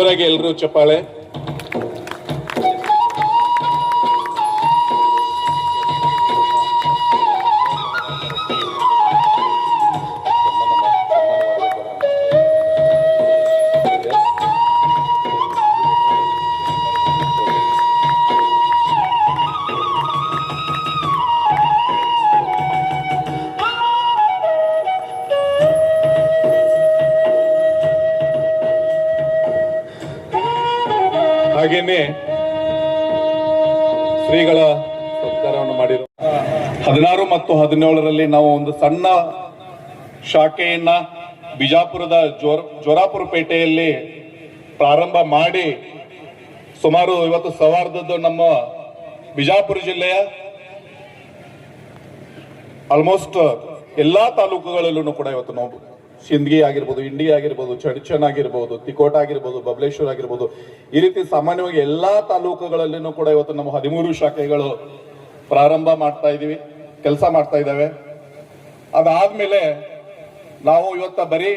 ಜೋರಾಗಿ ಎಲ್ಲರೂ ಚಪ್ಪಾಳೆ. ಹಾಗೇನೆ ಶ್ರೀಗಳ ಸತ್ಕಾರವನ್ನು ಮಾಡಿರೋ 16 ಮತ್ತು 17ರಲ್ಲಿ ನಾವು ಒಂದು ಸಣ್ಣ ಶಾಖೆಯನ್ನ ಬಿಜಾಪುರದ ಜೋರಾಪುರ ಪೇಟೆಯಲ್ಲಿ ಪ್ರಾರಂಭ ಮಾಡಿ ಸುಮಾರು ಇವತ್ತು ಸವಾರದದ್ದು ನಮ್ಮ ಬಿಜಾಪುರ ಜಿಲ್ಲೆಯ ಆಲ್ಮೋಸ್ಟ್ ಎಲ್ಲಾ ತಾಲೂಕುಗಳಲ್ಲೂ ಕೂಡ ಇವತ್ತು ನಾವು ಸಿಂದಗಿ ಆಗಿರ್ಬೋದು, ಇಂಡಿ ಆಗಿರ್ಬೋದು, ಚಡ್ಚನ್ ಆಗಿರ್ಬೋದು, ತಿಕೋಟ ಆಗಿರ್ಬೋದು, ಬಬಲೇಶ್ವರ ಆಗಿರ್ಬೋದು, ಈ ರೀತಿ ಸಾಮಾನ್ಯವಾಗಿ ಎಲ್ಲಾ ತಾಲೂಕುಗಳಲ್ಲಿನೂ ಕೂಡ ಇವತ್ತು ನಮ್ಮ 13 ಶಾಖೆಗಳು ಪ್ರಾರಂಭ ಮಾಡ್ತಾ ಇದೀವಿ, ಕೆಲಸ ಮಾಡ್ತಾ ಇದ್ದಾವೆ. ಅದಾದ್ಮೇಲೆ ನಾವು ಇವತ್ತ ಬರೀ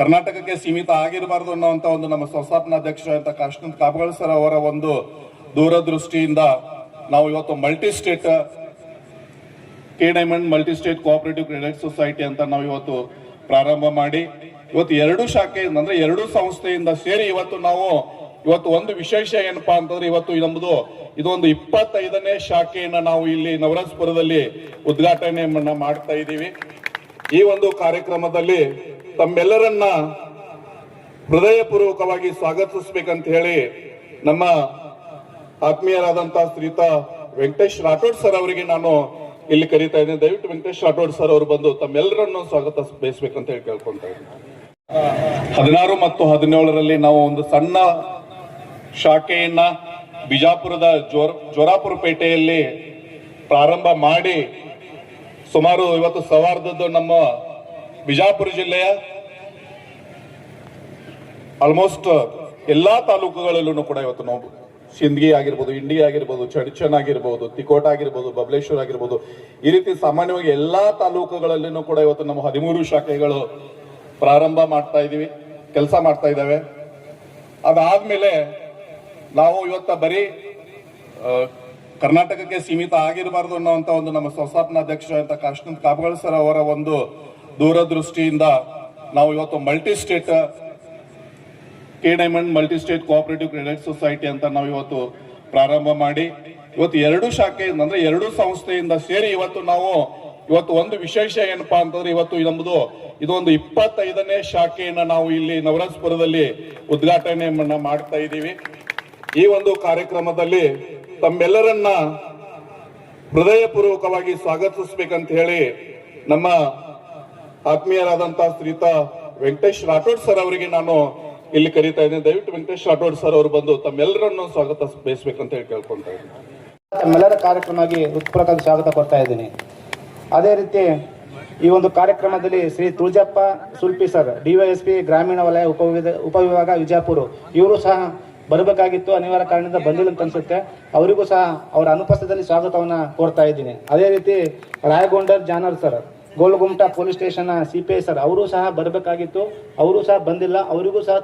ಕರ್ನಾಟಕಕ್ಕೆ ಸೀಮಿತ ಆಗಿರಬಾರ್ದು ಅನ್ನೋಂತ ಒಂದು ನಮ್ಮ ಸಂಸ್ಥಾಪನಾ ಅಧ್ಯಕ್ಷ ಅಂತ ಕಾಶಿನಾಥ್ ಕಾಪಗಳ ಸರ್ ಅವರ ಒಂದು ದೂರದೃಷ್ಟಿಯಿಂದ ನಾವು ಇವತ್ತು multi state K diamond multi state cooperative credit society ಅಂತ ನಾವು ಇವತ್ತು ಪ್ರಾರಂಭ ಮಾಡಿ ಇವತ್ತು 2 ಶಾಖೆ ಅಂದ್ರೆ 2 ಸಂಸ್ಥೆಯಿಂದ ಸೇರಿ ಇವತ್ತು ಒಂದು ವಿಶೇಷ ಏನಪ್ಪಾ ಅಂತಂದ್ರೆ ಇವತ್ತು ನಮ್ಮದು ಇದೊಂದು 25ನೇ ಶಾಖೆಯನ್ನ ನಾವು ಇಲ್ಲಿ ನವರಸಪುರದಲ್ಲಿ ಉದ್ಘಾಟನೆ ಮಾಡ್ತಾ ಇದ್ದೀವಿ. ಈ ಒಂದು ಕಾರ್ಯಕ್ರಮದಲ್ಲಿ ತಮ್ಮೆಲ್ಲರನ್ನ ಹೃದಯಪೂರ್ವಕವಾಗಿ ಸ್ವಾಗತಿಸಬೇಕಂತ ಹೇಳಿ ನಮ್ಮ ಆತ್ಮೀಯರಾದಂತಹ ಶ್ರೀಯುತ ವೆಂಕಟೇಶ್ ರಾಠೋಡ್ ಸರ್ ಅವರಿಗೆ ನಾನು ಇಲ್ಲಿ ಕರೀತಾ ಇದ್ದೀನಿ. ದಯವಿಟ್ಟು ವೆಂಕಟೇಶ್ ರಾಠೋಡ್ ಸರ್ ಅವರು ಬಂದು ತಮ್ಮೆಲ್ಲರನ್ನು ಸ್ವಾಗತ ಬಯಸ್ಬೇಕಂತ ಹೇಳಿ ಕೇಳ್ಕೊಂತಾ ಇದ್ದೀನಿ. 16 ಮತ್ತು 17ರಲ್ಲಿ ನಾವು ಒಂದು ಸಣ್ಣ ಶಾಖೆಯನ್ನ ಬಿಜಾಪುರದ ಜೋರಾಪುರ ಪೇಟೆಯಲ್ಲಿ ಪ್ರಾರಂಭ ಮಾಡಿ ಸುಮಾರು ಇವತ್ತು ಸವಾರದದ್ದು ನಮ್ಮ ಬಿಜಾಪುರ ಜಿಲ್ಲೆಯ ಆಲ್ಮೋಸ್ಟ್ ಎಲ್ಲಾ ತಾಲೂಕುಗಳಲ್ಲೂ ಕೂಡ ಇವತ್ತು ನಾವು ಸಿಂದಗಿ ಆಗಿರ್ಬೋದು, ಇಂಡಿ ಆಗಿರ್ಬೋದು, ಚಡ್ಚನ್ ಆಗಿರ್ಬೋದು, ತಿಕೋಟ ಆಗಿರ್ಬೋದು, ಬಬಲೇಶ್ವರ ಆಗಿರ್ಬೋದು, ಈ ರೀತಿ ಸಾಮಾನ್ಯವಾಗಿ ಎಲ್ಲಾ ತಾಲೂಕುಗಳಲ್ಲಿನೂ ಕೂಡ ಇವತ್ತು ನಮ್ಮ 13 ಶಾಖೆಗಳು ಪ್ರಾರಂಭ ಮಾಡ್ತಾ ಇದೀವಿ, ಕೆಲಸ ಮಾಡ್ತಾ ಇದ್ದಾವೆ. ಅದಾದ್ಮೇಲೆ ನಾವು ಇವತ್ತ ಬರೀ ಕರ್ನಾಟಕಕ್ಕೆ ಸೀಮಿತ ಆಗಿರಬಾರ್ದು ಅನ್ನೋಂತ ಒಂದು ನಮ್ಮ ಸಂಸ್ಥಾಪನಾ ಅಧ್ಯಕ್ಷ ಅಂತ ಕಾಶಿನಾಥ್ ಕಾಪಗಳ ಸರ್ ಅವರ ಒಂದು ದೂರದೃಷ್ಟಿಯಿಂದ ನಾವು ಇವತ್ತು multi state K diamond multi state cooperative credit society ಅಂತ ನಾವು ಇವತ್ತು ಪ್ರಾರಂಭ ಮಾಡಿ ಇವತ್ತು 2 ಶಾಖೆ ಅಂದ್ರೆ 2 ಸಂಸ್ಥೆಯಿಂದ ಸೇರಿ ಇವತ್ತು ಒಂದು ವಿಶೇಷ ಏನಪ್ಪಾ ಅಂತಂದ್ರೆ ಇವತ್ತು ನಮ್ಮದು ಇದೊಂದು 25ನೇ ಶಾಖೆಯನ್ನ ನಾವು ಇಲ್ಲಿ ನವರಸಪುರದಲ್ಲಿ ಉದ್ಘಾಟನೆ ಮಾಡ್ತಾ ಇದ್ದೀವಿ. ಈ ಒಂದು ಕಾರ್ಯಕ್ರಮದಲ್ಲಿ ತಮ್ಮೆಲ್ಲರನ್ನ ಹೃದಯಪೂರ್ವಕವಾಗಿ ಸ್ವಾಗತಿಸಬೇಕಂತ ಹೇಳಿ ನಮ್ಮ ಆತ್ಮೀಯರಾದಂತಹ ಶ್ರೀಯುತ ವೆಂಕಟೇಶ್ ರಾಠೋಡ್ ಸರ್ ಅವರಿಗೆ ನಾನು ಇಲ್ಲಿ ಕರೀತಾ ಇದ್ದೀನಿ. ದಯವಿಟ್ಟು ವೆಂಕಟೇಶ್ ರಾಠೋಡ್ ಸರ್ ಅವರು ಬಂದು ತಮ್ಮೆಲ್ಲರನ್ನು ಸ್ವಾಗತ ಬಯಸ್ಬೇಕಂತ ಹೇಳಿ ಕೇಳ್ಕೊಂತಾ ಇದ್ದೀನಿ. ತಮ್ಮೆಲ್ಲರ ಕಾರ್ಯಕ್ರಮಕ್ಕೆ ಹೃತ್ಪೂರ್ವಕ ಸ್ವಾಗತ ಕೊಡ್ತಾ ಇದ್ದೀನಿ. ಅದೇ ರೀತಿ ಈ ಒಂದು ಕಾರ್ಯಕ್ರಮದಲ್ಲಿ ಶ್ರೀ ತುಳಜಪ್ಪ ಸುಲ್ಪಿ ಸರ್, ಡಿವೈಎಸ್ಪಿ ಗ್ರಾಮೀಣ ವಲಯ ಉಪವಿಭಾಗ ವಿಜಯಪುರ, ಇವರು ಸಹ ಬರಬೇಕಾಗಿತ್ತು, ಅನಿವಾರ್ಯ ಕಾರಣದಿಂದ ಬಂದಿಲ್ಲ ಅಂತ ಅನ್ಸುತ್ತೆ. ಅವರಿಗೂ ಸಹ ಅವರ ಅನುಪಸ್ಥಿತಿಯಲ್ಲಿ ಸ್ವಾಗತವನ್ನ ಕೋರ್ತಾ ಇದ್ದೀನಿ. ಅದೇ ರೀತಿ ರಾಯಗೊಂಡರ್ ಜಾನರ್ sir, Golgumta police station CPI sir, ಅವರು ಸಹ ಬರಬೇಕಾಗಿತ್ತು, ಅವರು ಸಹ ಬಂದಿಲ್ಲ. ಅವರಿಗೂ ಸಹ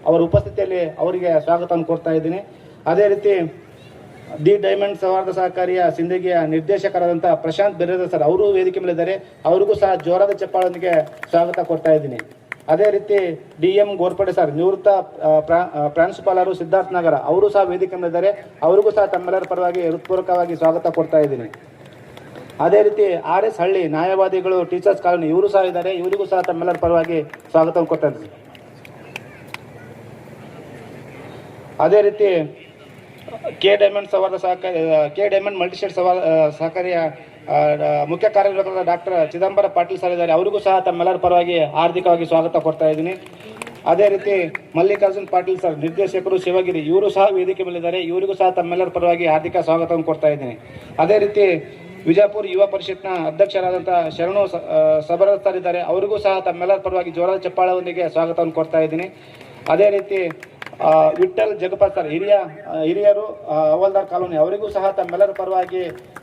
ಅವರ ಉಪಸ್ಥಿತಿಯಲ್ಲಿ ಅವರಿಗೆ ಸ್ವಾಗತವನ್ನು ಕೋರ್ತಾ ಇದ್ದೀನಿ. ಅದೇ ರೀತಿ ದಿ ಡೈಮಂಡ್ ಸೌಹಾರ್ದ ಸಹಕಾರಿಯ ಸಿಂದಗಿಯ ನಿರ್ದೇಶಕರಾದಂತಹ ಪ್ರಶಾಂತ್ ಬಿರೇದರ್ ಸರ್, ಅವರು ವೇದಿಕೆ ಮೇಲಿದ್ದಾರೆ, ಅವರಿಗೂ ಸಹ ಜೋರಾದ ಚಪ್ಪಾಳೊಂದಿಗೆ ಸ್ವಾಗತ ಕೊಡ್ತಾ ಇದ್ದೀನಿ. ಅದೇ ರೀತಿ DM ಗೋರ್ಪಡೆ ಸರ್, ನಿವೃತ್ತ ಪ್ರಾಂಶುಪಾಲರು, ಸಿದ್ಧಾರ್ಥ ನಗರ, ಅವರು ಸಹ ವೇದಿಕೆ ಮೇಲಿದ್ದಾರೆ, ಅವರಿಗೂ ಸಹ ತಮ್ಮೆಲ್ಲರ ಪರವಾಗಿ ಹೃತ್ಪೂರ್ವಕವಾಗಿ ಸ್ವಾಗತ ಕೊಡ್ತಾ ಇದ್ದೀನಿ. ಅದೇ ರೀತಿ RS ಹಳ್ಳಿ ನ್ಯಾಯವಾದಿಗಳು ಟೀಚರ್ಸ್ ಕಾಲೋನಿ, ಇವರು ಸಹ ಇದ್ದಾರೆ, ಇವರಿಗೂ ಸಹ ತಮ್ಮೆಲ್ಲರ ಪರವಾಗಿ ಸ್ವಾಗತವನ್ನು ಕೊಡ್ತಾ ಇದ್ದೀನಿ. ಅದೇ ರೀತಿ ಕೆ ಡೈಮಂಡ್ ಮಲ್ಟಿಸ್ಟೇಟ್ ಸಹಕಾರಿಯ ಮುಖ್ಯ ಕಾರ್ಯನಿರ್ವಾಹಕರಾದ ಡಾಕ್ಟರ್ ಚಿದಂಬರ ಪಾಟೀಲ್ ಸರ್ ಇದ್ದಾರೆ, ಅವರಿಗೂ ಸಹ ತಮ್ಮೆಲ್ಲರ ಪರವಾಗಿ ಹಾರ್ದಿಕವಾಗಿ ಸ್ವಾಗತ ಕೊಡ್ತಾ ಇದ್ದೀನಿ. ಅದೇ ರೀತಿ ಮಲ್ಲಿಕಾರ್ಜುನ್ ಪಾಟೀಲ್ ಸರ್, ನಿರ್ದೇಶಕರು ಶಿವಗಿರಿ, ಇವರು ಸಹ ವೇದಿಕೆ ಮೇಲಿದ್ದಾರೆ, ಇವರಿಗೂ ಸಹ ತಮ್ಮೆಲ್ಲರ ಪರವಾಗಿ ಹಾರ್ದಿಕ ಸ್ವಾಗತವನ್ನು ಕೊಡ್ತಾ ಇದ್ದೀನಿ. ಅದೇ ರೀತಿ ವಿಜಯಪುರ ಯುವ ಪರಿಷತ್ನ ಅಧ್ಯಕ್ಷರಾದಂತಹ ಶರಣು ಸಬರತ್ ಸರ್ ಇದ್ದಾರೆ, ಅವರಿಗೂ ಸಹ ತಮ್ಮೆಲ್ಲರ ಪರವಾಗಿ ಜೋರಾದ ಚಪ್ಪಾಳದೊಂದಿಗೆ ಸ್ವಾಗತವನ್ನು ಕೊಡ್ತಾ ಇದ್ದೀನಿ. ಅದೇ ರೀತಿ ವಿಠಲ್ ಜಗಪಾತ್ ಸರ್, ಹಿರಿಯರು ಹವಲ್ದಾರ್ ಕಾಲೋನಿ, ಅವರಿಗೂ ಸಹ ತಮ್ಮೆಲ್ಲರ ಪರವಾಗಿ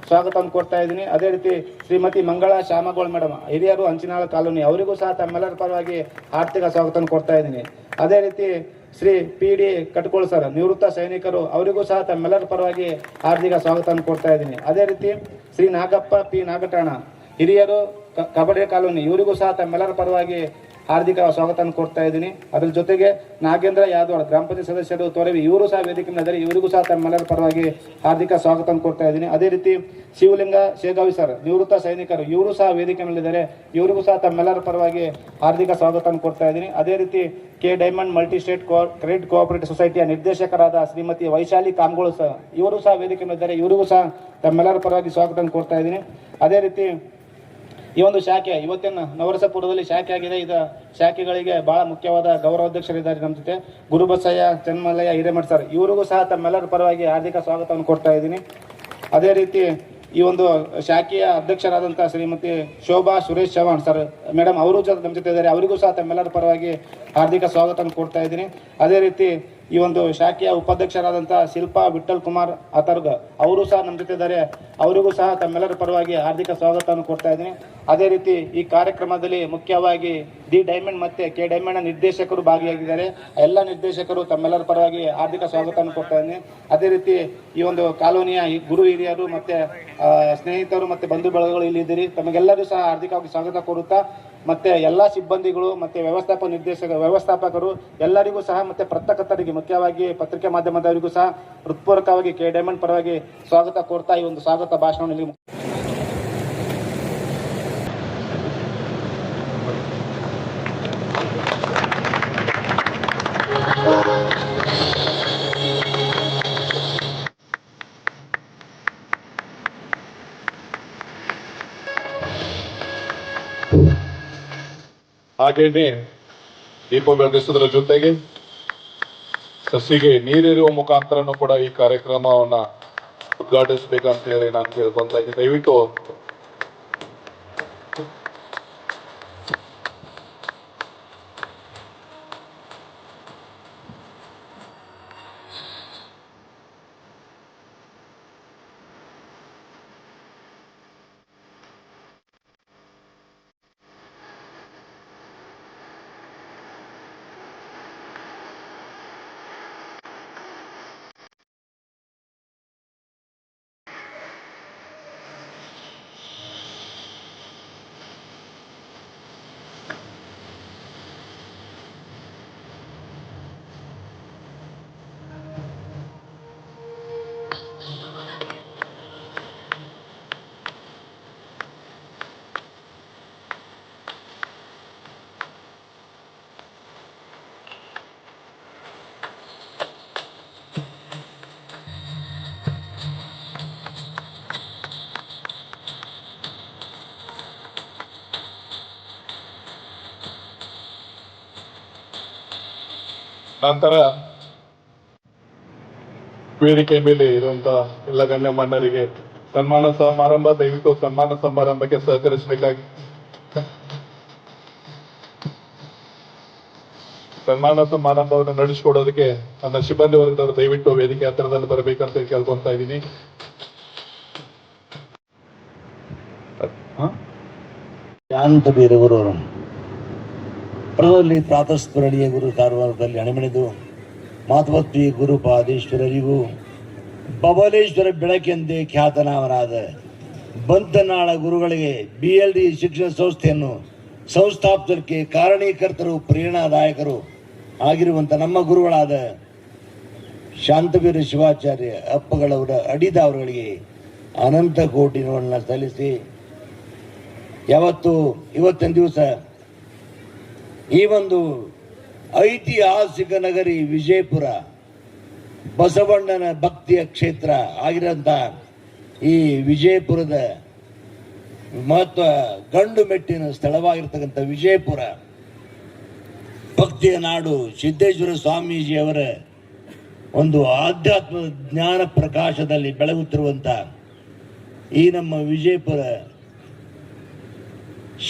ಸ್ವಾಗತವನ್ನು ಕೊಡ್ತಾ ಇದ್ದೀನಿ. ಅದೇ ರೀತಿ ಶ್ರೀಮತಿ ಮಂಗಳಾ ಶ್ಯಾಮಗೋಳ್ ಮೇಡಮ್, ಹಿರಿಯರು ಹಂಚಿನಾಳ ಕಾಲೋನಿ, ಅವರಿಗೂ ಸಹ ತಮ್ಮೆಲ್ಲರ ಪರವಾಗಿ ಆರ್ಥಿಕ ಸ್ವಾಗತವನ್ನು ಕೊಡ್ತಾ ಇದ್ದೀನಿ. ಅದೇ ರೀತಿ Shri P D Katkol sir ನಿವೃತ್ತ ಸೈನಿಕರು, ಅವರಿಗೂ ಸಹ ತಮ್ಮೆಲ್ಲರ ಪರವಾಗಿ ಹಾರ್ದಿಕ ಸ್ವಾಗತ ಕೊಡ್ತಾ ಇದ್ದೀನಿ. ಅದೇ ರೀತಿ ಶ್ರೀ ನಾಗಪ್ಪ ಪಿ ನಾಗಠಾಣ ಹಿರಿಯರು ಕಬಡ್ಡಿ ಕಾಲೋನಿ, ಇವರಿಗೂ ಸಹ ತಮ್ಮೆಲ್ಲರ ಪರವಾಗಿ ಹಾರ್ದಿಕ ಸ್ವಾಗತ ಕೊಡ್ತಾ ಇದ್ದೀನಿ. ಅದರ ಜೊತೆಗೆ ನಾಗೇಂದ್ರ ಯಾದವ್ ಗ್ರಾಮ ಪಂಚಾಯತ್ ಸದಸ್ಯರು ತೊರವಿ, ಇವರು ಸಹ ವೇದಿಕೆ ಮೇಲೆ, ಇವರಿಗೂ ಸಹ ತಮ್ಮೆಲ್ಲರ ಪರವಾಗಿ ಹಾರ್ದಿಕ ಸ್ವಾಗತ ಕೊಡ್ತಾ ಇದ್ದೀನಿ. ಅದೇ ರೀತಿ ಶಿವಲಿಂಗ ಶೇಗಾವಿ ಸರ್ ನಿವೃತ್ತ ಸೈನಿಕರು, ಇವರು ಸಹ ವೇದಿಕೆ ಮೇಲಿದ್ದಾರೆ, ಇವರಿಗೂ ಸಹ ತಮ್ಮೆಲ್ಲರ ಪರವಾಗಿ ಹಾರ್ದಿಕ ಸ್ವಾಗತ ಕೊಡ್ತಾ ಇದ್ದೀನಿ. ಅದೇ ರೀತಿ K diamond multi state credit cooperative ಸೊಸೈಟಿಯ ನಿರ್ದೇಶಕರಾದ ಶ್ರೀಮತಿ ವೈಶಾಲಿ ಕಾಮ್ಗೋಳು ಸಹ, ಇವರು ಸಹ ವೇದಿಕೆ ಮೇಲಿದ್ದಾರೆ, ಇವರಿಗೂ ಸಹ ತಮ್ಮೆಲ್ಲರ ಪರವಾಗಿ ಸ್ವಾಗತ ಕೊಡ್ತಾ ಇದ್ದೀನಿ. ಅದೇ ರೀತಿ ಈ ಒಂದು ಶಾಖೆ ಇವತ್ತಿನ ನವರಸಪುರದಲ್ಲಿ ಶಾಖೆ ಆಗಿದೆ. ಇದು ಶಾಖೆಗಳಿಗೆ ಬಹಳ ಮುಖ್ಯವಾದ ಗೌರವಾಧ್ಯಕ್ಷರಿದ್ದಾರೆ ನಮ್ಮ ಜೊತೆ, ಗುರುಬಸಯ್ಯ ಚನ್ಮಲ್ಲಯ್ಯ ಹಿರೇಮಠ ಸರ್, ಇವರಿಗೂ ಸಹ ತಮ್ಮೆಲ್ಲರ ಪರವಾಗಿ ಹಾರ್ದಿಕ ಸ್ವಾಗತವನ್ನು ಕೊಡ್ತಾ ಇದ್ದೀನಿ. ಅದೇ ರೀತಿ ಈ ಒಂದು ಶಾಖೆಯ ಅಧ್ಯಕ್ಷರಾದಂಥ ಶ್ರೀಮತಿ ಶೋಭಾ ಸುರೇಶ್ ಚವಾಣ್ ಸರ್ ಮೇಡಮ್, ಅವರು ನಮ್ಮ ಜೊತೆ ಇದ್ದಾರೆ, ಅವರಿಗೂ ಸಹ ತಮ್ಮೆಲ್ಲರ ಪರವಾಗಿ ಹಾರ್ದಿಕ ಸ್ವಾಗತವನ್ನು ಕೊಡ್ತಾ ಇದ್ದೀನಿ. ಅದೇ ರೀತಿ ಈ ಒಂದು ಶಾಖೆಯ ಉಪಾಧ್ಯಕ್ಷರಾದಂಥ ಶಿಲ್ಪಾ ವಿಠಲ್ ಕುಮಾರ್ ಅಥರ್ಗ, ಅವರು ಸಹ ನಮ್ಮ ಜೊತೆ ಇದ್ದಾರೆ, ಅವರಿಗೂ ಸಹ ತಮ್ಮೆಲ್ಲರ ಪರವಾಗಿ ಹಾರ್ದಿಕ ಸ್ವಾಗತವನ್ನು ಕೊಡ್ತಾ ಇದ್ದೀನಿ. ಅದೇ ರೀತಿ ಈ ಕಾರ್ಯಕ್ರಮದಲ್ಲಿ ಮುಖ್ಯವಾಗಿ ದಿ ಡೈಮಂಡ್ ಮತ್ತೆ ಕೆ ಡೈಮಂಡ್ ನಿರ್ದೇಶಕರು ಭಾಗಿಯಾಗಿದ್ದಾರೆ. ಎಲ್ಲ ನಿರ್ದೇಶಕರು ತಮ್ಮೆಲ್ಲರ ಪರವಾಗಿ ಹಾರ್ದಿಕ ಸ್ವಾಗತವನ್ನು ಕೊಡ್ತಾ ಇದ್ದೀನಿ. ಅದೇ ರೀತಿ ಈ ಒಂದು ಕಾಲೋನಿಯ ಗುರು ಹಿರಿಯರು ಮತ್ತೆ ಸ್ನೇಹಿತರು ಮತ್ತೆ ಬಂಧು ಬಳಗಗಳು ಇಲ್ಲಿ ಇದ್ದೀರಿ, ತಮಗೆಲ್ಲರೂ ಸಹ ಹಾರ್ದಿಕವಾಗಿ ಸ್ವಾಗತ ಕೋರುತ್ತಾ, ಮತ್ತೆ ಎಲ್ಲ ಸಿಬ್ಬಂದಿಗಳು ಮತ್ತೆ ವ್ಯವಸ್ಥಾಪಕರು ಎಲ್ಲರಿಗೂ ಸಹ ಮತ್ತೆ ಪತ್ರಕರ್ತರಿಗೆ ಮುಖ್ಯವಾಗಿ ಪತ್ರಿಕೆ ಮಾಧ್ಯಮದವರಿಗೂ ಸಹ ಹೃತ್ಪೂರ್ವಕವಾಗಿ ಕೆ ಡೈಮಂಡ್ ಪರವಾಗಿ ಸ್ವಾಗತ ಕೋರ್ತಾ ಈ ಒಂದು ಸ್ವಾಗತ ಭಾಷಣವನ್ನು ಹಾಗೇನೆ ದೀಪ ಬೆಳಗಿಸುವುದರ ಜೊತೆಗೆ ಸಸಿಗೆ ನೀರಿರುವ ಮುಖಾಂತರನೂ ಕೂಡ ಈ ಕಾರ್ಯಕ್ರಮವನ್ನ ಉದ್ಘಾಟಿಸಬೇಕಂತ ಹೇಳಿ ನಾನು ಕೇಳ್ಕೊಂತ ಇದ್ದೀನಿ. ದಯವಿಟ್ಟು ನಂತರ ವೇದಿಕೆ ಮೇಲೆ ಇರುವಂತಹ ಎಲ್ಲ ಗಣ್ಯಮಾನ್ಯರಿಗೆ ಸನ್ಮಾನ ಸಮಾರಂಭ, ದಯವಿಟ್ಟು ಸನ್ಮಾನ ಸಮಾರಂಭಕ್ಕೆ ಸಹಕರಿಸಬೇಕಾಗಿ ಸನ್ಮಾನ ಸಮಾರಂಭವನ್ನು ನಡೆಸಿಕೊಡೋದಕ್ಕೆ ನನ್ನ ಸಿಬ್ಬಂದಿ ವರ್ಗದವರು ದಯವಿಟ್ಟು ವೇದಿಕೆ ಹತ್ತಿರದಲ್ಲಿ ಬರಬೇಕಂತ ಕೇಳ್ಕೊಂತ ಇದ್ದೀನಿ. ಶಾಂತ ಬೀರವರು ಪ್ರದಲ್ಲಿ ಪ್ರಾತಸ್ಮರಣೀಯ ಗುರು ಕಾರವಾರದಲ್ಲಿ ಅಣಿಮಣಿದು ಮಾತವತ್ತಿ ಗುರುಪಾದೇಶ್ವರರಿಗೂ ಬಬಲೇಶ್ವರ ಬೆಳಕೆಂದೇ ಖ್ಯಾತನಾಮನಾದ ಬಂತನಾಳ ಗುರುಗಳಿಗೆ BLD ಶಿಕ್ಷಣ ಸಂಸ್ಥೆಯನ್ನು ಸಂಸ್ಥಾಪಕರಿಗೆ ಕಾರಣೀಕರ್ತರು ಪ್ರೇರಣಾದಾಯಕರು ಆಗಿರುವಂಥ ನಮ್ಮ ಗುರುಗಳಾದ ಶಾಂತವೀರ ಶಿವಾಚಾರ್ಯ ಅಪ್ಪಗಳವರ ಅಡಿದಾವರುಗಳಿಗೆ ಅನಂತ ಕೋಟಿ ನೋಡನ್ನ ಸಲ್ಲಿಸಿ ಇವತ್ತಿನ ದಿವಸ ಈ ಒಂದು ಐತಿಹಾಸಿಕ ನಗರಿ ವಿಜಯಪುರ ಬಸವಣ್ಣನ ಭಕ್ತಿಯ ಕ್ಷೇತ್ರ ಆಗಿರೋಂಥ ಈ ವಿಜಯಪುರದ ಮಹತ್ವ ಗಂಡು ಮೆಟ್ಟಿನ ಸ್ಥಳವಾಗಿರ್ತಕ್ಕಂಥ ವಿಜಯಪುರ ಭಕ್ತಿಯ ನಾಡು ಸಿದ್ದೇಶ್ವರ ಸ್ವಾಮೀಜಿಯವರ ಒಂದು ಆಧ್ಯಾತ್ಮ ಜ್ಞಾನ ಪ್ರಕಾಶದಲ್ಲಿ ಬೆಳಗುತ್ತಿರುವಂಥ ಈ ನಮ್ಮ ವಿಜಯಪುರ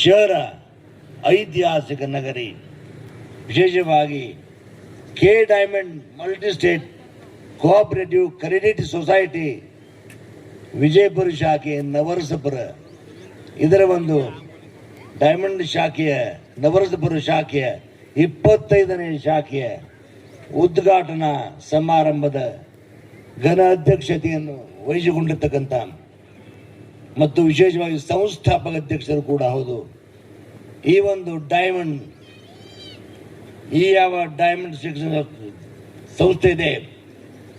ಶಹರ ಐತಿಹಾಸಿಕ ನಗರಿ, ವಿಶೇಷವಾಗಿ K diamond multi state cooperative credit society Vijayapura ಶಾಖೆ ನವರಸಪುರ, ಇದರ ಒಂದು ಡೈಮಂಡ್ ಶಾಖೆಯ ನವರಸಪುರ ಶಾಖೆಯ 25ನೇ ಶಾಖೆಯ ಉದ್ಘಾಟನಾ ಸಮಾರಂಭದ ಘನ ಅಧ್ಯಕ್ಷತೆಯನ್ನು ವಹಿಸಿಕೊಂಡಿರ್ತಕ್ಕಂಥ ಮತ್ತು ವಿಶೇಷವಾಗಿ ಸಂಸ್ಥಾಪಕ ಅಧ್ಯಕ್ಷರು ಕೂಡ ಹೌದು. ಈ ಒಂದು ಡೈಮಂಡ್, ಈ ಯಾವ ಡೈಮಂಡ್ ಶಿಕ್ಷಣ ಸಂಸ್ಥೆ ಇದೆ,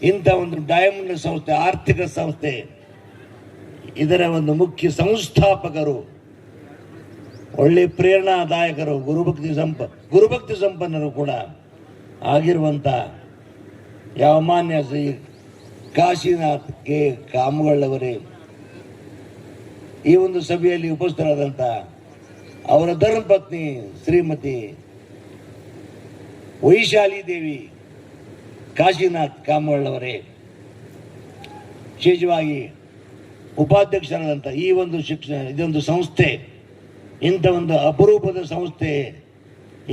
ಇಂಥ ಒಂದು ಡೈಮಂಡ್ ಸಂಸ್ಥೆ, ಆರ್ಥಿಕ ಸಂಸ್ಥೆ, ಇದರ ಒಂದು ಮುಖ್ಯ ಸಂಸ್ಥಾಪಕರು, ಒಳ್ಳೆ ಪ್ರೇರಣಾದಾಯಕರು, ಗುರುಭಕ್ತಿ ಸಂಪನ್ನರು ಕೂಡ ಆಗಿರುವಂಥ ಯಾವ ಮಾನ್ಯ ಶ್ರೀ ಕಾಶಿನಾಥ್ ಕೆ ಕಾಮಗಳವರೇ ಈ ಒಂದು ಸಭೆಯಲ್ಲಿ ಉಪಸ್ಥಿತರಾದಂಥ ಅವರ ಧರ್ಮಪತ್ನಿ ಶ್ರೀಮತಿ ವೈಶಾಲಿ ದೇವಿ ಕಾಶಿನಾಥ್ ಕಾಮಗಳವರೇ, ವಿಶೇಷವಾಗಿ ಉಪಾಧ್ಯಕ್ಷರಾದಂಥ ಈ ಒಂದು ಇದೊಂದು ಸಂಸ್ಥೆ, ಇಂಥ ಒಂದು ಅಪರೂಪದ ಸಂಸ್ಥೆ,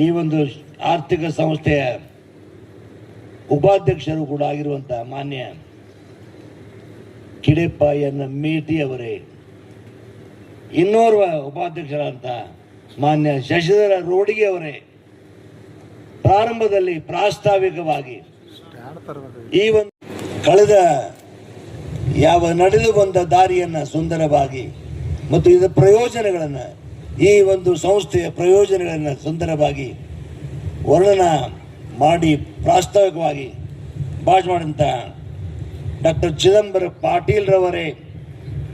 ಈ ಒಂದು ಆರ್ಥಿಕ ಸಂಸ್ಥೆಯ ಉಪಾಧ್ಯಕ್ಷರು ಕೂಡ ಆಗಿರುವಂಥ ಮಾನ್ಯ ಕಿಡೆಪ್ಪ ಎನ್ ಮೇಟಿ ಅವರೇ, ಇನ್ನೋರ್ವ ಉಪಾಧ್ಯಕ್ಷರಾದಂಥ ಮಾನ್ಯ ಶಶಿಧರ ರೋಡಿಗೆ ಅವರೇ, ಪ್ರಾರಂಭದಲ್ಲಿ ಪ್ರಾಸ್ತಾವಿಕವಾಗಿ ಈ ಒಂದು ಕಳೆದ ಯಾವ ನಡೆದು ಬಂದ ದಾರಿಯನ್ನು ಸುಂದರವಾಗಿ ಮತ್ತು ಇದರ ಪ್ರಯೋಜನಗಳನ್ನು, ಈ ಒಂದು ಸಂಸ್ಥೆಯ ಪ್ರಯೋಜನಗಳನ್ನು ಸುಂದರವಾಗಿ ವರ್ಣನ ಮಾಡಿ ಪ್ರಾಸ್ತಾವಿಕವಾಗಿ ಭಾಷಣ ಮಾಡಿದಂಥ ಡಾಕ್ಟರ್ ಚಿದಂಬರ ಪಾಟೀಲ್ ರವರೇ,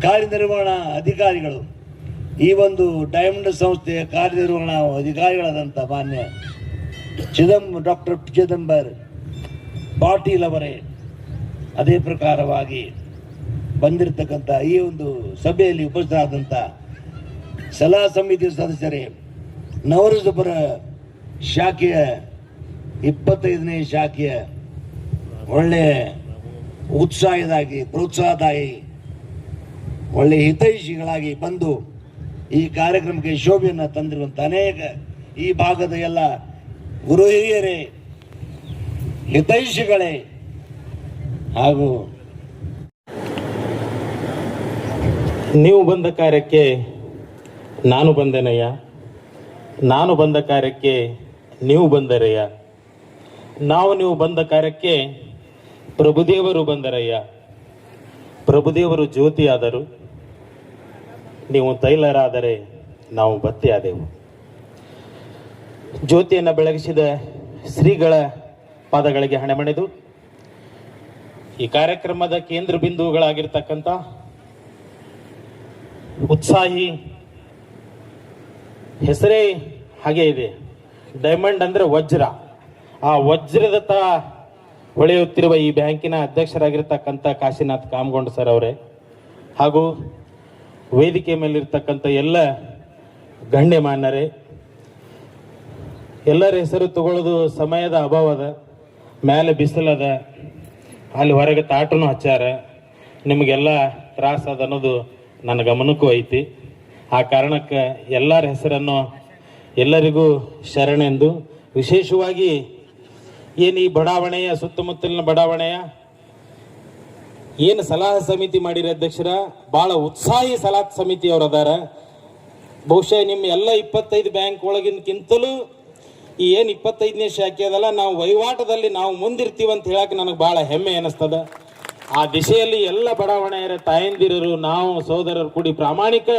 ಕಾರ್ಯನಿರ್ವಹಣಾ ಅಧಿಕಾರಿಗಳು, ಈ ಒಂದು ಡೈಮಂಡ್ ಸಂಸ್ಥೆಯ ಕಾರ್ಯನಿರ್ವಹಣಾ ಅಧಿಕಾರಿಗಳಾದಂಥ ಮಾನ್ಯ ಡಾಕ್ಟರ್ ಚಿದಂಬರ್ ಪಾಟೀಲ್ ಅವರೇ, ಅದೇ ಪ್ರಕಾರವಾಗಿ ಬಂದಿರತಕ್ಕಂಥ ಈ ಒಂದು ಸಭೆಯಲ್ಲಿ ಉಪಸ್ಥಿತರಾದಂಥ ಸಲಹಾ ಸಮಿತಿ ಸದಸ್ಯರೇ, ನವರಸಪುರ ಶಾಖೆಯ 25ನೇ ಶಾಖೆಯ ಒಳ್ಳೆಯ ಉತ್ಸಾಹದಾಗಿ, ಪ್ರೋತ್ಸಾಹದಾಯಿ, ಒಳ್ಳೆ ಹಿತೈಷಿಗಳಾಗಿ ಬಂದು ಈ ಕಾರ್ಯಕ್ರಮಕ್ಕೆ ಶೋಭೆಯನ್ನು ತಂದಿರುವಂಥ ಅನೇಕ ಈ ಭಾಗದ ಎಲ್ಲ ಗುರು ಹಿರಿಯರೇ, ಹಿತೈಷಿಗಳೇ ಹಾಗೂ ನೀವು ಬಂದ ಕಾರ್ಯಕ್ಕೆ ನಾನು ಬಂದೆನಯ್ಯ, ನಾನು ಬಂದ ಕಾರ್ಯಕ್ಕೆ ನೀವು ಬಂದರಯ್ಯ, ನೀವು ಬಂದ ಕಾರ್ಯಕ್ಕೆ ಪ್ರಭುದೇವರು ಬಂದರಯ್ಯ. ಪ್ರಭುದೇವರು ಜ್ಯೋತಿಯಾದರು, ನೀವು ತೈಲರಾದರೆ ನಾವು ಬತ್ತಿಯಾದೆವು. ಜ್ಯೋತಿಯನ್ನು ಬೆಳಗಿಸಿದ ಶ್ರೀಗಳ ಪಾದಗಳಿಗೆ ಹಣೆಮಣಿದು ಈ ಕಾರ್ಯಕ್ರಮದ ಕೇಂದ್ರ ಬಿಂದುಗಳಾಗಿರ್ತಕ್ಕಂಥ ಉತ್ಸಾಹಿ, ಹೆಸರೇ ಹಾಗೆ ಇದೆ, ಡೈಮಂಡ್ ಅಂದ್ರೆ ವಜ್ರ, ಆ ವಜ್ರದತ್ತ ಹೊಳೆಯುತ್ತಿರುವ ಈ ಬ್ಯಾಂಕಿನ ಅಧ್ಯಕ್ಷರಾಗಿರ್ತಕ್ಕಂಥ ಕಾಶಿನಾಥ್ ಕಾಮಗೊಂಡ ಸರ್ ಅವರೇ, ಹಾಗೂ ವೇದಿಕೆ ಮೇಲಿರ್ತಕ್ಕಂಥ ಎಲ್ಲ ಗಣ್ಯಮಾನ್ಯರೇ, ಎಲ್ಲರ ಹೆಸರು ತಗೊಳ್ಳೋದು ಸಮಯದ ಅಭಾವದ, ಮೇಲೆ ಬಿಸಿಲದ, ಅಲ್ಲಿ ಹೊರಗೆ ತಾಟನು ಹಚ್ಚಾರ, ನಿಮಗೆಲ್ಲ ತ್ರಾಸದ ಅನ್ನೋದು ನನ್ನ ಗಮನಕ್ಕೂ ಐತಿ. ಆ ಕಾರಣಕ್ಕೆ ಎಲ್ಲರ ಹೆಸರನ್ನು ಎಲ್ಲರಿಗೂ ಶರಣೆಂದು, ವಿಶೇಷವಾಗಿ ಏನು ಈ ಬಡಾವಣೆಯ ಸುತ್ತಮುತ್ತಲಿನ ಬಡಾವಣೆಯ ಏನು ಸಲಹಾ ಸಮಿತಿ ಮಾಡಿರ ಅಧ್ಯಕ್ಷರ, ಬಹಳ ಉತ್ಸಾಹಿ ಸಲಹಾ ಸಮಿತಿಯವರು ಅದಾರ. ಬಹುಶಃ ನಿಮ್ಮ ಎಲ್ಲ 25 ಬ್ಯಾಂಕ್ ಒಳಗಿನಕ್ಕಿಂತಲೂ ಈ ಏನು 25ನೇ ಶಾಖೆ ಅದಲ್ಲ, ನಾವು ವಹಿವಾಟದಲ್ಲಿ ನಾವು ಮುಂದಿರ್ತೀವಿ ಅಂತ ಹೇಳಕ್ಕೆ ನನಗೆ ಬಹಳ ಹೆಮ್ಮೆ ಅನಿಸ್ತದ. ಆ ದಿಶೆಯಲ್ಲಿ ಎಲ್ಲ ಬಡಾವಣೆಯರ ತಾಯಂದಿರರು, ನಾವು ಸೋದರರು ಕೂಡಿ ಪ್ರಾಮಾಣಿಕ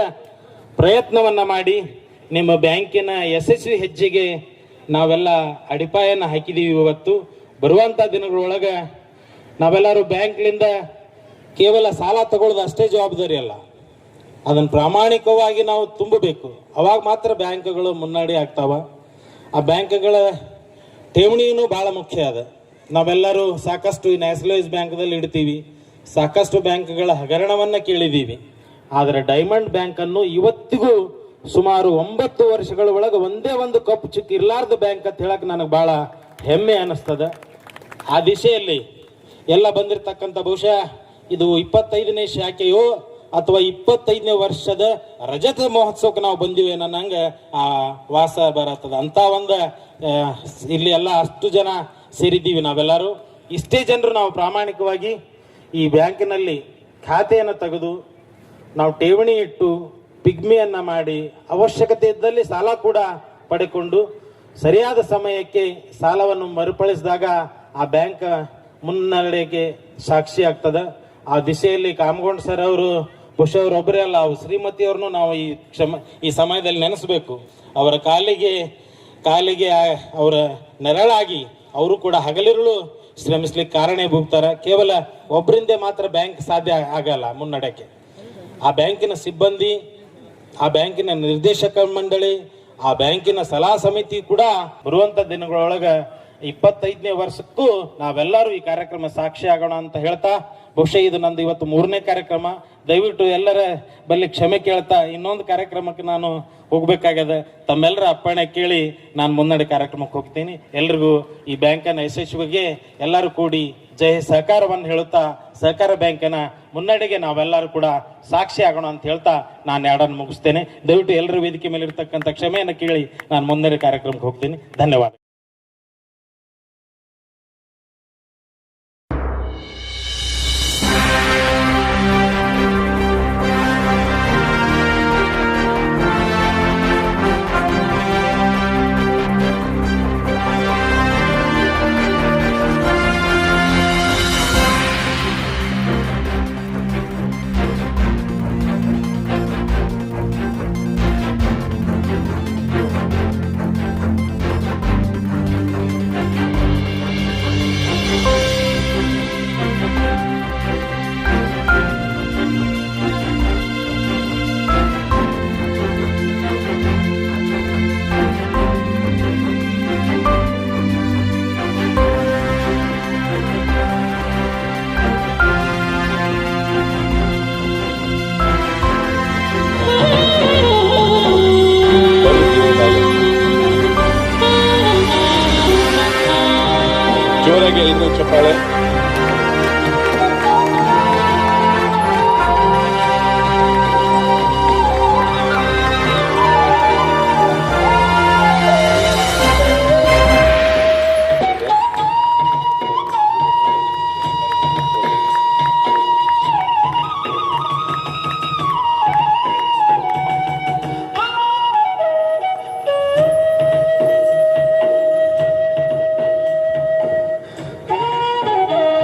ಪ್ರಯತ್ನವನ್ನ ಮಾಡಿ ನಿಮ್ಮ ಬ್ಯಾಂಕಿನ ಯಶಸ್ವಿ ಹೆಜ್ಜೆಗೆ ನಾವೆಲ್ಲ ಅಡಿಪಾಯನ ಹಾಕಿದೀವಿ. ಇವತ್ತು ಬರುವಂಥ ದಿನಗಳೊಳಗೆ ನಾವೆಲ್ಲರೂ ಬ್ಯಾಂಕ್ಲಿಂದ ಕೇವಲ ಸಾಲ ತಗೊಳ್ಳೋದು ಅಷ್ಟೇ ಜವಾಬ್ದಾರಿ ಅಲ್ಲ, ಅದನ್ನು ಪ್ರಾಮಾಣಿಕವಾಗಿ ನಾವು ತುಂಬಬೇಕು. ಅವಾಗ ಮಾತ್ರ ಬ್ಯಾಂಕ್ಗಳು ಮುನ್ನಡೆ ಆಗ್ತಾವ. ಆ ಬ್ಯಾಂಕ್ಗಳ ಠೇವಣಿಯೂ ಭಾಳ ಮುಖ್ಯ ಅದ. ನಾವೆಲ್ಲರೂ ಸಾಕಷ್ಟು ಈ ನ್ಯಾಷನಲೈಸ್ ಬ್ಯಾಂಕ್ದಲ್ಲಿ ಇಡ್ತೀವಿ, ಸಾಕಷ್ಟು ಬ್ಯಾಂಕ್ಗಳ ಹಗರಣವನ್ನು ಕೇಳಿದ್ದೀವಿ. ಆದರೆ ಡೈಮಂಡ್ ಬ್ಯಾಂಕನ್ನು ಇವತ್ತಿಗೂ ಸುಮಾರು 9 ವರ್ಷಗಳ ಒಳಗೆ ಒಂದೇ ಒಂದು ಕಪ್ಪು ಚಿಕ್ಕ ಇರ್ಲಾರ್ದ ಬ್ಯಾಂಕ್ ಅಂತ ಹೇಳಕ್ಕೆ ನನಗೆ ಭಾಳ ಹೆಮ್ಮೆ ಅನ್ನಿಸ್ತದ. ಆ ದಿಶೆಯಲ್ಲಿ ಎಲ್ಲ ಬಂದಿರತಕ್ಕಂಥ ಬಹುಶಃ ಇದು 25ನೇ ಶಾಖೆಯೋ ಅಥವಾ 25ನೇ ವರ್ಷದ ರಜತ ಮಹೋತ್ಸವಕ್ಕೆ ನಾವು ಬಂದಿವಿ ಅನ್ನಂಗೆ ಆ ವಾಸ ಬರತ್ತದ. ಅಂತ ಒಂದು ಇಲ್ಲಿ ಎಲ್ಲ ಅಷ್ಟು ಜನ ಸೇರಿದ್ದೀವಿ ನಾವೆಲ್ಲರೂ. ಇಷ್ಟೇ ಜನರು ನಾವು ಪ್ರಾಮಾಣಿಕವಾಗಿ ಈ ಬ್ಯಾಂಕಿನಲ್ಲಿ ಖಾತೆಯನ್ನು ತೆಗೆದು ನಾವು ಠೇವಣಿ ಇಟ್ಟು ಪಿಗ್ಮಿಯನ್ನು ಮಾಡಿ ಅವಶ್ಯಕತೆ ಇದ್ದಲ್ಲಿ ಸಾಲ ಕೂಡ ಪಡೆಕೊಂಡು ಸರಿಯಾದ ಸಮಯಕ್ಕೆ ಸಾಲವನ್ನು ಮರುಕಳಿಸಿದಾಗ ಆ ಬ್ಯಾಂಕ್ ಮುನ್ನಡೆಗೆ ಸಾಕ್ಷಿ ಆಗ್ತದೆ. ಆ ದಿಶೆಯಲ್ಲಿ ಕಾಮಗೊಂಡ್ ಸರ್ ಅವರು ಬಹುಶಃ ಅವರೊಬ್ಬರೇ ಅಲ್ಲ, ಅವ್ರು ಶ್ರೀಮತಿಯವ್ರನ್ನು ನಾವು ಈ ಸಮಯದಲ್ಲಿ ನೆನೆಸಬೇಕು. ಅವರ ಕಾಲಿಗೆ ಅವರ ನೆರಳಾಗಿ ಅವರು ಕೂಡ ಹಗಲಿರುಳು ಶ್ರಮಿಸ್ಲಿಕ್ಕೆ ಕಾರಣೀಭೂತಾರೆ. ಕೇವಲ ಒಬ್ಬರಿಂದ ಮಾತ್ರ ಬ್ಯಾಂಕ್ ಸಾಧ್ಯ ಆಗಲ್ಲ ಮುನ್ನಡೆಗೆ. ಆ ಬ್ಯಾಂಕಿನ ಸಿಬ್ಬಂದಿ, ಆ ಬ್ಯಾಂಕಿನ ನಿರ್ದೇಶಕ ಮಂಡಳಿ, ಆ ಬ್ಯಾಂಕಿನ ಸಲಹಾ ಸಮಿತಿ ಕೂಡ ಬರುವಂತ ದಿನಗಳೊಳಗೆ 25ನೇ ವರ್ಷಕ್ಕೂ ನಾವೆಲ್ಲರೂ ಈ ಕಾರ್ಯಕ್ರಮ ಸಾಕ್ಷಿ ಆಗೋಣ ಅಂತ ಹೇಳ್ತಾ, ಬಹುಶಃ ಇದು ನಂದು ಇವತ್ತು 3ನೇ ಕಾರ್ಯಕ್ರಮ. ದಯವಿಟ್ಟು ಎಲ್ಲರ ಬಲ್ಲಿ ಕ್ಷಮೆ ಕೇಳ್ತಾ ಇನ್ನೊಂದು ಕಾರ್ಯಕ್ರಮಕ್ಕೆ ನಾನು ಹೋಗ್ಬೇಕಾಗ್ಯದ. ತಮ್ಮೆಲ್ಲರ ಅಪ್ಪಣೆ ಕೇಳಿ ನಾನು ಮುನ್ನಡೆ ಕಾರ್ಯಕ್ರಮಕ್ಕೆ ಹೋಗ್ತೀನಿ. ಎಲ್ರಿಗೂ ಈ ಬ್ಯಾಂಕನ್ನ ಯಶಸ್ವಿಗೆ ಎಲ್ಲರೂ ಕೂಡಿ ಜಯ ಸಹಕಾರವನ್ನು ಹೇಳುತ್ತಾ, ಸಹಕಾರ ಬ್ಯಾಂಕಿನ ಮುನ್ನಡೆಗೆ ನಾವೆಲ್ಲರೂ ಕೂಡ ಸಾಕ್ಷಿ ಆಗೋಣ ಅಂತ ಹೇಳ್ತಾ ನಾನು ಎರಡನ್ನು ಮುಗಿಸ್ತೇನೆ. ದಯವಿಟ್ಟು ಎಲ್ಲರೂ ವೇದಿಕೆ ಮೇಲೆ ಇರ್ತಕ್ಕಂಥ ಕ್ಷಮೆಯನ್ನು ಕೇಳಿ ನಾನು ಮುನ್ನಡೆ ಕಾರ್ಯಕ್ರಮಕ್ಕೆ ಹೋಗ್ತೀನಿ. ಧನ್ಯವಾದ. ಜೋರಾಗಿ ಇನ್ನೂ ಚಪ್ಪಾಳೆ.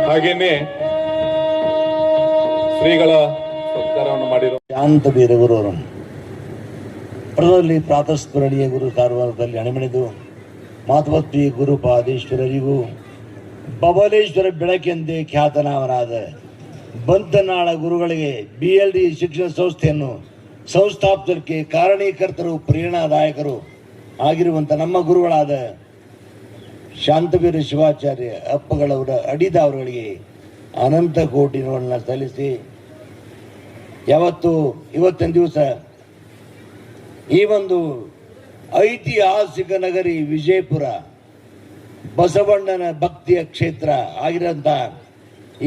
ಹಾಗೇನೆ ಶ್ರೀಗಳ ಸಂಸ್ಕಾರವನ್ನು ಮಾಡಿರೋ ಶಾಂತ ಬೀರಗುರುವರನ್ನು ಪ್ರದಲ್ಲಿ ಪ್ರಾತಸ್ಮರಣೀಯ ಗುರು ಕಾರವಾರದಲ್ಲಿ ಅಣಿಮಣಿದು ಮಾತವತ್ತಿ ಗುರುಪಾದೇಶ್ವರರಿಗೂ ಬಬಲೇಶ್ವರ ಬೆಳಕೆಂದೇ ಖ್ಯಾತನಾಮನಾದ ಬಂತನಾಳ ಗುರುಗಳಿಗೆ BLD ಶಿಕ್ಷಣ ಸಂಸ್ಥೆಯನ್ನು ಸಂಸ್ಥಾಪಕರಿಗೆ ಕಾರಣೀಕರ್ತರು ಪ್ರೇರಣಾದಾಯಕರು ಆಗಿರುವಂಥ ನಮ್ಮ ಗುರುಗಳಾದ ಶಾಂತವೀರ ಶಿವಾಚಾರ್ಯ ಅಪ್ಪಗಳವರ ಅಡಿದಾವರುಗಳಿಗೆ ಅನಂತ ಕೋಟಿ ನೋಡನ್ನ ಸಲ್ಲಿಸಿ ಇವತ್ತಿನ ದಿವಸ ಈ ಒಂದು ಐತಿಹಾಸಿಕ ನಗರಿ ವಿಜಯಪುರ ಬಸವಣ್ಣನ ಭಕ್ತಿಯ ಕ್ಷೇತ್ರ ಆಗಿರೋಂಥ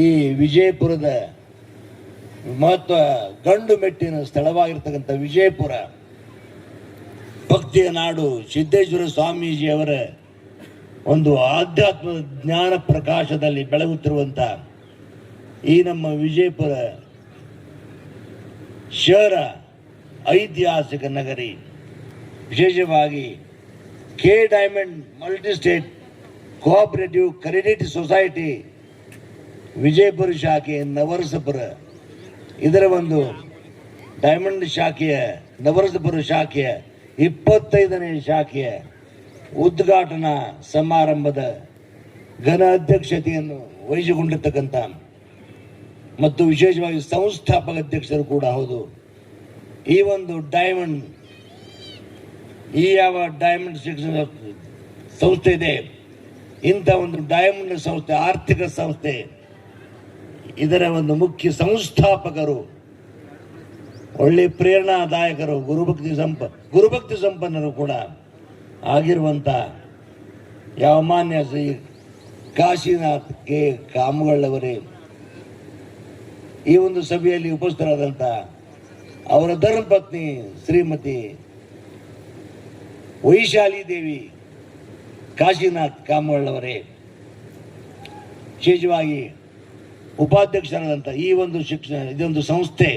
ಈ ವಿಜಯಪುರದ ಮಹತ್ವ ಗಂಡು ಮೆಟ್ಟಿನ ಸ್ಥಳವಾಗಿರ್ತಕ್ಕಂಥ ವಿಜಯಪುರ ಭಕ್ತಿಯ ನಾಡು ಸಿದ್ದೇಶ್ವರ ಸ್ವಾಮೀಜಿಯವರ ಒಂದು ಆಧ್ಯಾತ್ಮದ ಜ್ಞಾನ ಪ್ರಕಾಶದಲ್ಲಿ ಬೆಳಗುತ್ತಿರುವಂಥ ಈ ನಮ್ಮ ವಿಜಯಪುರ ಶಹರ ಐತಿಹಾಸಿಕ ನಗರಿ, ವಿಶೇಷವಾಗಿ K diamond multi state cooperative credit society Vijayapura ಶಾಖೆ ನವರಸಪುರ, ಇದರ ಒಂದು ಡೈಮಂಡ್ ಶಾಖೆಯ ನವರಸಪುರ ಶಾಖೆಯ 25ನೇ ಶಾಖೆಯ ಉದ್ಘಾಟನಾ ಸಮಾರಂಭದ ಘನ ಅಧ್ಯಕ್ಷತೆಯನ್ನು ವಹಿಸಿಕೊಂಡಿರ್ತಕ್ಕಂಥ ಮತ್ತು ವಿಶೇಷವಾಗಿ ಸಂಸ್ಥಾಪಕ ಅಧ್ಯಕ್ಷರು ಕೂಡ ಹೌದು. ಈ ಒಂದು ಡೈಮಂಡ್, ಈ ಯಾವ ಡೈಮಂಡ್ ಶಿಕ್ಷಣ ಸಂಸ್ಥೆ ಇದೆ, ಇಂಥ ಒಂದು ಡೈಮಂಡ್ ಸಂಸ್ಥೆ ಆರ್ಥಿಕ ಸಂಸ್ಥೆ, ಇದರ ಒಂದು ಮುಖ್ಯ ಸಂಸ್ಥಾಪಕರು, ಒಳ್ಳೆ ಪ್ರೇರಣಾದಾಯಕರು, ಗುರುಭಕ್ತಿ ಸಂಪನ್ನರು ಕೂಡ ಆಗಿರುವಂಥ ಯಾವ ಮಾನ್ಯ ಶ್ರೀ ಕಾಶಿನಾಥ್ ಕೆ ಕಾಮಗಳವರೇ ಈ ಒಂದು ಸಭೆಯಲ್ಲಿ ಉಪಸ್ಥಿತರಾದಂಥ ಅವರ ಧರ್ಮಪತ್ನಿ ಶ್ರೀಮತಿ ವೈಶಾಲಿ ದೇವಿ ಕಾಶಿನಾಥ್ ಕಾಮಗಳವರೇ, ವಿಶೇಷವಾಗಿ ಉಪಾಧ್ಯಕ್ಷರಾದಂಥ ಈ ಒಂದು ಇದೊಂದು ಸಂಸ್ಥೆ,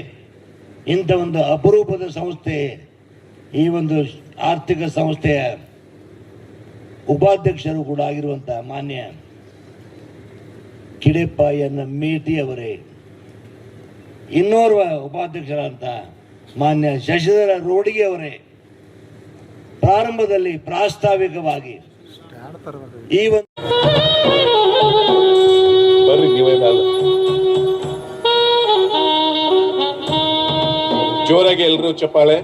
ಇಂಥ ಒಂದು ಅಪರೂಪದ ಸಂಸ್ಥೆ, ಈ ಒಂದು ಆರ್ಥಿಕ ಸಂಸ್ಥೆಯ ಉಪಾಧ್ಯಕ್ಷರು ಕೂಡ ಆಗಿರುವಂತಹ ಮಾನ್ಯ ಕಿಡೆಪ್ಪ ಎನ್ ಮೇಟಿ ಅವರೇ, ಇನ್ನೋರ್ವ ಉಪಾಧ್ಯಕ್ಷರಾದಂಥ ಮಾನ್ಯ ಶಶಿಧರ ರೋಡಿಗೆ ಅವರೇ ಪ್ರಾರಂಭದಲ್ಲಿ ಪ್ರಾಸ್ತಾವಿಕವಾಗಿ ಈ ಒಂದು ಬರ್ರಿ ನೀವೇ ಜೋರಾಗಿ ಎಲ್ರು ಚಪ್ಪಾಳೆ.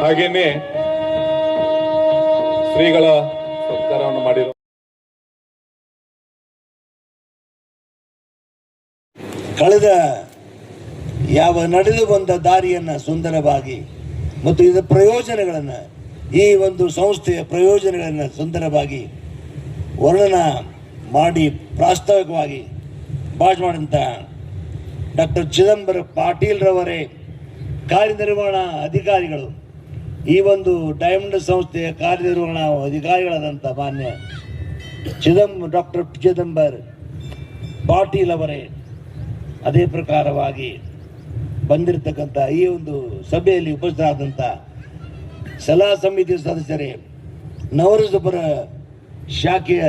ಹಾಗೇನೆ ಶ್ರೀಗಳ ಸತ್ಕಾರವನ್ನು ಮಾಡಿರೋ ಕಳೆದ ನಡೆದು ಬಂದ ದಾರಿಯನ್ನು ಸುಂದರವಾಗಿ ಮತ್ತು ಇದರ ಪ್ರಯೋಜನಗಳನ್ನು, ಈ ಒಂದು ಸಂಸ್ಥೆಯ ಪ್ರಯೋಜನಗಳನ್ನು ಸುಂದರವಾಗಿ ವರ್ಣನ ಮಾಡಿ ಪ್ರಾಸ್ತಾವಿಕವಾಗಿ ಭಾಷಣ ಮಾಡಿದಂಥ ಡಾಕ್ಟರ್ ಚಿದಂಬರ ಪಾಟೀಲ್ ರವರೇ ಕಾರ್ಯನಿರ್ವಹಣಾ ಅಧಿಕಾರಿಗಳು, ಈ ಒಂದು ಡೈಮಂಡ್ ಸಂಸ್ಥೆಯ ಕಾರ್ಯನಿರ್ವಹಣಾ ಅಧಿಕಾರಿಗಳಾದಂಥ ಮಾನ್ಯ ಡಾಕ್ಟರ್ ಚಿದಂಬರ್ ಪಾಟೀಲ್ ಅವರೇ, ಅದೇ ಪ್ರಕಾರವಾಗಿ ಬಂದಿರತಕ್ಕಂಥ ಈ ಒಂದು ಸಭೆಯಲ್ಲಿ ಉಪಸ್ಥಿತರಾದಂಥ ಸಲಹಾ ಸಮಿತಿ ಸದಸ್ಯರೇ, ನವರಸಪುರ ಶಾಖೆಯ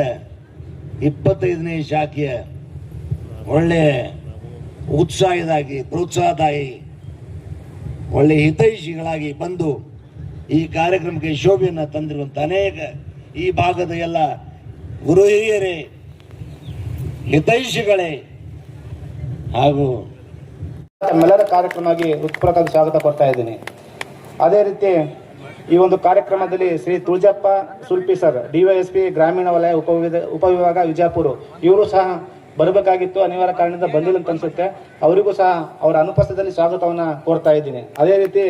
25ನೇ ಶಾಖೆಯ ಒಳ್ಳೆಯ ಉತ್ಸಾಹದಾಗಿ ಪ್ರೋತ್ಸಾಹದಾಯಿ ಒಳ್ಳೆಯ ಹಿತೈಷಿಗಳಾಗಿ ಬಂದು ಈ ಕಾರ್ಯಕ್ರಮಕ್ಕೆ ಶೋಭೆಯನ್ನು ತಂದಿರುವಂಥ ಅನೇಕ ಈ ಭಾಗದ ಎಲ್ಲ ಗುರು ಹಿರಿಯರೇ, ಹಿತೈಷಿಗಳೇ ಹಾಗೂ ನಮ್ಮೆಲ್ಲರ ಕಾರ್ಯಕ್ರಮವಾಗಿ ಹೃತ್ಪೂರ್ವಕ ಸ್ವಾಗತ ಕೊಡ್ತಾ ಇದ್ದೀನಿ. ಅದೇ ರೀತಿ ಈ ಒಂದು ಕಾರ್ಯಕ್ರಮದಲ್ಲಿ ಶ್ರೀ ತುಳಜಪ್ಪ ಸುಲ್ಪಿ ಸರ್, ಡಿವೈಎಸ್ಪಿ ಗ್ರಾಮೀಣ ವಲಯ ಉಪವಿಭಾಗ ವಿಜಯಪುರ, ಇವರು ಸಹ ಬರಬೇಕಾಗಿತ್ತು, ಅನಿವಾರ್ಯ ಕಾರಣದಿಂದ ಬಂದಿಲ್ಲ ಅಂತ ಅನ್ಸುತ್ತೆ. ಅವರಿಗೂ ಸಹ ಅವರ ಅನುಪಸ್ಥಿತಿಯಲ್ಲಿ ಸ್ವಾಗತವನ್ನು ಕೋರ್ತಾ ಇದ್ದೀನಿ. ಅದೇ ರೀತಿ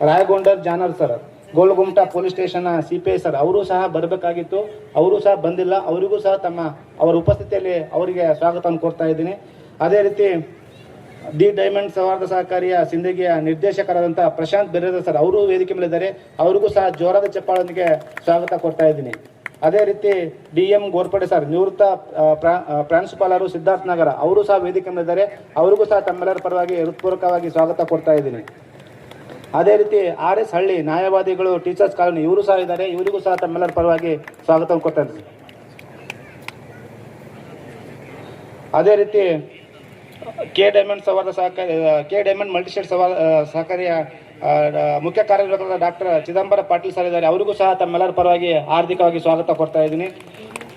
ರಾಯಗೊಂಡರ್ ಜಾನರ್ sir, Golgumta police station CPI sir, ಅವರು ಸಹ ಬರಬೇಕಾಗಿತ್ತು, ಅವರು ಸಹ ಬಂದಿಲ್ಲ. ಅವರಿಗೂ ಸಹ ಅವರ ಉಪಸ್ಥಿತಿಯಲ್ಲಿ ಅವರಿಗೆ ಸ್ವಾಗತವನ್ನು ಕೋರ್ತಾ ಇದ್ದೀನಿ. ಅದೇ ರೀತಿ ಡಿ ಡೈಮಂಡ್ ಸೌಹಾರ್ದ ಸಹಕಾರಿಯ ಸಿಂದಗಿಯ ನಿರ್ದೇಶಕರಾದಂಥ ಪ್ರಶಾಂತ್ ಬೆರೇದ ಸರ್, ಅವರು ವೇದಿಕೆ ಮೇಲಿದ್ದಾರೆ. ಅವರಿಗೂ ಸಹ ಜೋರಾದ ಚಪ್ಪಾಳೊಂದಿಗೆ ಸ್ವಾಗತ ಕೊಡ್ತಾ ಇದ್ದೀನಿ. ಅದೇ ರೀತಿ DM ಗೋರ್ಪಡೆ ಸರ್, ನಿವೃತ್ತ ಪ್ರಾಂಶುಪಾಲರು ಸಿದ್ಧಾರ್ಥ ನಗರ, ಅವರು ಸಹ ವೇದಿಕೆ ಮೇಲಿದ್ದಾರೆ. ಅವರಿಗೂ ಸಹ ತಮ್ಮೆಲ್ಲರ ಪರವಾಗಿ ಹೃತ್ಪೂರ್ವಕವಾಗಿ ಸ್ವಾಗತ ಕೊಡ್ತಾ ಇದ್ದೀನಿ. ಅದೇ ರೀತಿ RS ಹಳ್ಳಿ ನ್ಯಾಯವಾದಿಗಳು ಟೀಚರ್ಸ್ ಕಾಲೋನಿ, ಇವರು ಸಹ ಇದ್ದಾರೆ. ಇವರಿಗೂ ಸಹ ತಮ್ಮೆಲ್ಲರ ಪರವಾಗಿ ಸ್ವಾಗತ ಕೊಡ್ತಾ ಇದ್ದೀನಿ. ಅದೇ ರೀತಿ ಕೆ ಡೈಮಂಡ್ ಮಲ್ಟಿಸ್ಟೇಟ್ ಸಹಕಾರಿಯ ಮುಖ್ಯ ಕಾರ್ಯನಿರ್ವಾಹಕರಾದ ಡಾಕ್ಟರ್ ಚಿದಂಬರ ಪಾಟೀಲ್ ಸರ್ ಇದ್ದಾರೆ. ಅವರಿಗೂ ಸಹ ತಮ್ಮೆಲ್ಲರ ಪರವಾಗಿ ಹಾರ್ದಿಕವಾಗಿ ಸ್ವಾಗತ ಕೊಡ್ತಾ ಇದ್ದೀನಿ.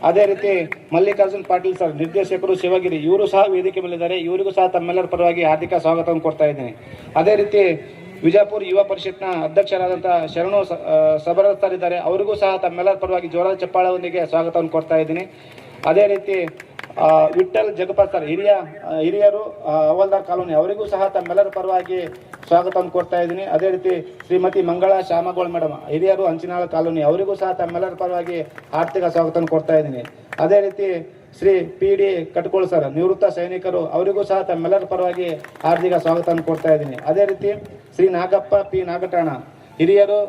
ಅದೇ ರೀತಿ ಮಲ್ಲಿಕಾರ್ಜುನ್ ಪಾಟೀಲ್ ಸರ್, ನಿರ್ದೇಶಕರು ಶಿವಗಿರಿ, ಇವರು ಸಹ ವೇದಿಕೆ ಮೇಲಿದ್ದಾರೆ. ಇವರಿಗೂ ಸಹ ತಮ್ಮೆಲ್ಲರ ಪರವಾಗಿ ಹಾರ್ದಿಕ ಸ್ವಾಗತವನ್ನು ಕೊಡ್ತಾ ಇದ್ದೀನಿ. ಅದೇ ರೀತಿ ವಿಜಯಪುರ ಯುವ ಪರಿಷತ್ನ ಅಧ್ಯಕ್ಷರಾದಂಥ ಶರಣು ಸಬರತ್ ಸರ್ ಇದ್ದಾರೆ. ಅವರಿಗೂ ಸಹ ತಮ್ಮೆಲ್ಲರ ಪರವಾಗಿ ಜೋರಾದ ಚಪ್ಪಾಳದೊಂದಿಗೆ ಸ್ವಾಗತವನ್ನು ಕೊಡ್ತಾ ಇದ್ದೀನಿ. ಅದೇ ರೀತಿ ವಿಠಲ್ ಜಗಪಾಲ್ ಸರ್, ಹಿರಿಯರು ಹವಲ್ದಾರ್ ಕಾಲೋನಿ, ಅವರಿಗೂ ಸಹ ತಮ್ಮೆಲ್ಲರ ಪರವಾಗಿ ಸ್ವಾಗತವನ್ನು ಕೊಡ್ತಾ ಇದ್ದೀನಿ. ಅದೇ ರೀತಿ ಶ್ರೀಮತಿ ಮಂಗಳಾ ಶ್ಯಾಮಗೋಳ್ ಮೇಡಮ್, ಹಿರಿಯರು ಹಂಚಿನಾಳ ಕಾಲೋನಿ, ಅವರಿಗೂ ಸಹ ತಮ್ಮೆಲ್ಲರ ಪರವಾಗಿ ಆರ್ಥಿಕ ಸ್ವಾಗತವನ್ನು ಕೊಡ್ತಾ ಇದ್ದೀನಿ. ಅದೇ ರೀತಿ ಶ್ರೀ PD ಕಟ್ಕೋಳ್ ಸರ್, ನಿವೃತ್ತ ಸೈನಿಕರು, ಅವರಿಗೂ ಸಹ ತಮ್ಮೆಲ್ಲರ ಪರವಾಗಿ ಹಾರ್ದಿಕ ಸ್ವಾಗತವನ್ನು ಕೊಡ್ತಾ ಇದ್ದೀನಿ. ಅದೇ ರೀತಿ ಶ್ರೀ ನಾಗಪ್ಪ P ನಾಗಠಾಣ, ಹಿರಿಯರು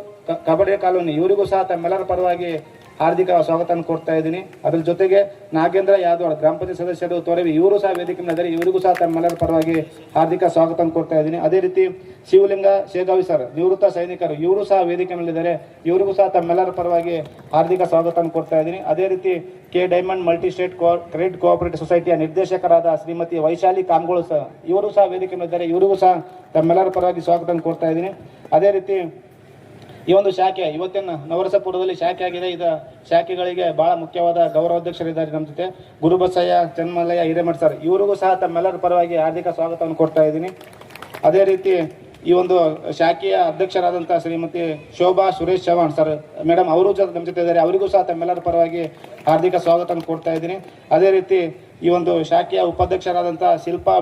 ಕಬಡ್ಡಿ ಕಾಲೋನಿ, ಇವರಿಗೂ ಸಹ ತಮ್ಮೆಲ್ಲರ ಪರವಾಗಿ ಹಾರ್ದಿಕ ಸ್ವಾಗತವನ್ನು ಕೊಡ್ತಾ ಇದ್ದೀನಿ. ಅದರ ಜೊತೆಗೆ ನಾಗೇಂದ್ರ ಯಾದವ್, ಗ್ರಾಮ ಪಂಚಾಯತ್ ಸದಸ್ಯರು ತೊರವಿ, ಇವರು ಸಹ ವೇದಿಕೆ ಮೇಲೆ, ಇವರಿಗೂ ಸಹ ತಮ್ಮೆಲ್ಲರ ಪರವಾಗಿ ಹಾರ್ದಿಕ ಸ್ವಾಗತವನ್ನು ಕೊಡ್ತಾ ಇದ್ದೀನಿ. ಅದೇ ರೀತಿ ಶಿವಲಿಂಗ ಶೇಗಾವಿ ಸರ್, ನಿವೃತ್ತ ಸೈನಿಕರು, ಇವರು ಸಹ ವೇದಿಕೆ ಮೇಲಿದ್ದಾರೆ. ಇವರಿಗೂ ಸಹ ತಮ್ಮೆಲ್ಲರ ಪರವಾಗಿ ಹಾರ್ದಿಕ ಸ್ವಾಗತವನ್ನು ಕೊಡ್ತಾ ಇದ್ದೀನಿ. ಅದೇ ರೀತಿ ಕೆ ಡೈಮಂಡ್ ಮಲ್ಟಿಸ್ಟೇಟ್ ಕ್ರೆಡಿಟ್ ಕೋಆಪರೇಟಿವ್ ಸೊಸೈಟಿಯ ನಿರ್ದೇಶಕರಾದ ಶ್ರೀಮತಿ ವೈಶಾಲಿ ಕಾಮ್ಗೋಳು ಸಹ, ಇವರು ಸಹ ವೇದಿಕೆ ಮೇಲಿದ್ದಾರೆ. ಇವರಿಗೂ ಸಹ ತಮ್ಮೆಲ್ಲರ ಪರವಾಗಿ ಸ್ವಾಗತವನ್ನು ಕೊಡ್ತಾ ಇದ್ದೀನಿ. ಅದೇ ರೀತಿ ಈ ಒಂದು ಶಾಖೆ ಇವತ್ತಿನ ನವರಸಪುರದಲ್ಲಿ ಶಾಖೆ ಆಗಿದೆ. ಇದು ಶಾಖೆಗಳಿಗೆ ಬಹಳ ಮುಖ್ಯವಾದ ಗೌರವಾಧ್ಯಕ್ಷರಿದ್ದಾರೆ ನಮ್ಮ ಜೊತೆ, ಗುರುಬಸಯ್ಯ ಚನ್ಮಲಯ್ಯ ಹಿರೇಮಠ ಸರ್, ಇವರಿಗೂ ಸಹ ತಮ್ಮೆಲ್ಲರ ಪರವಾಗಿ ಹಾರ್ದಿಕ ಸ್ವಾಗತವನ್ನು ಕೊಡ್ತಾ ಇದ್ದೀನಿ. ಅದೇ ರೀತಿ ಈ ಒಂದು ಶಾಖೆಯ ಅಧ್ಯಕ್ಷರಾದಂಥ ಶ್ರೀಮತಿ ಶೋಭಾ ಸುರೇಶ್ ಚವಾಣ್ ಸರ್ ಮೇಡಮ್, ಅವರು ನಮ್ಮ ಜೊತೆ ಇದ್ದಾರೆ. ಅವರಿಗೂ ಸಹ ತಮ್ಮೆಲ್ಲರ ಪರವಾಗಿ ಹಾರ್ದಿಕ ಸ್ವಾಗತವನ್ನು ಕೊಡ್ತಾ ಇದ್ದೀನಿ. ಅದೇ ರೀತಿ ಈ ಒಂದು ಶಾಖೆಯ ಉಪಾಧ್ಯಕ್ಷರಾದಂಥ ಶಿಲ್ಪಾ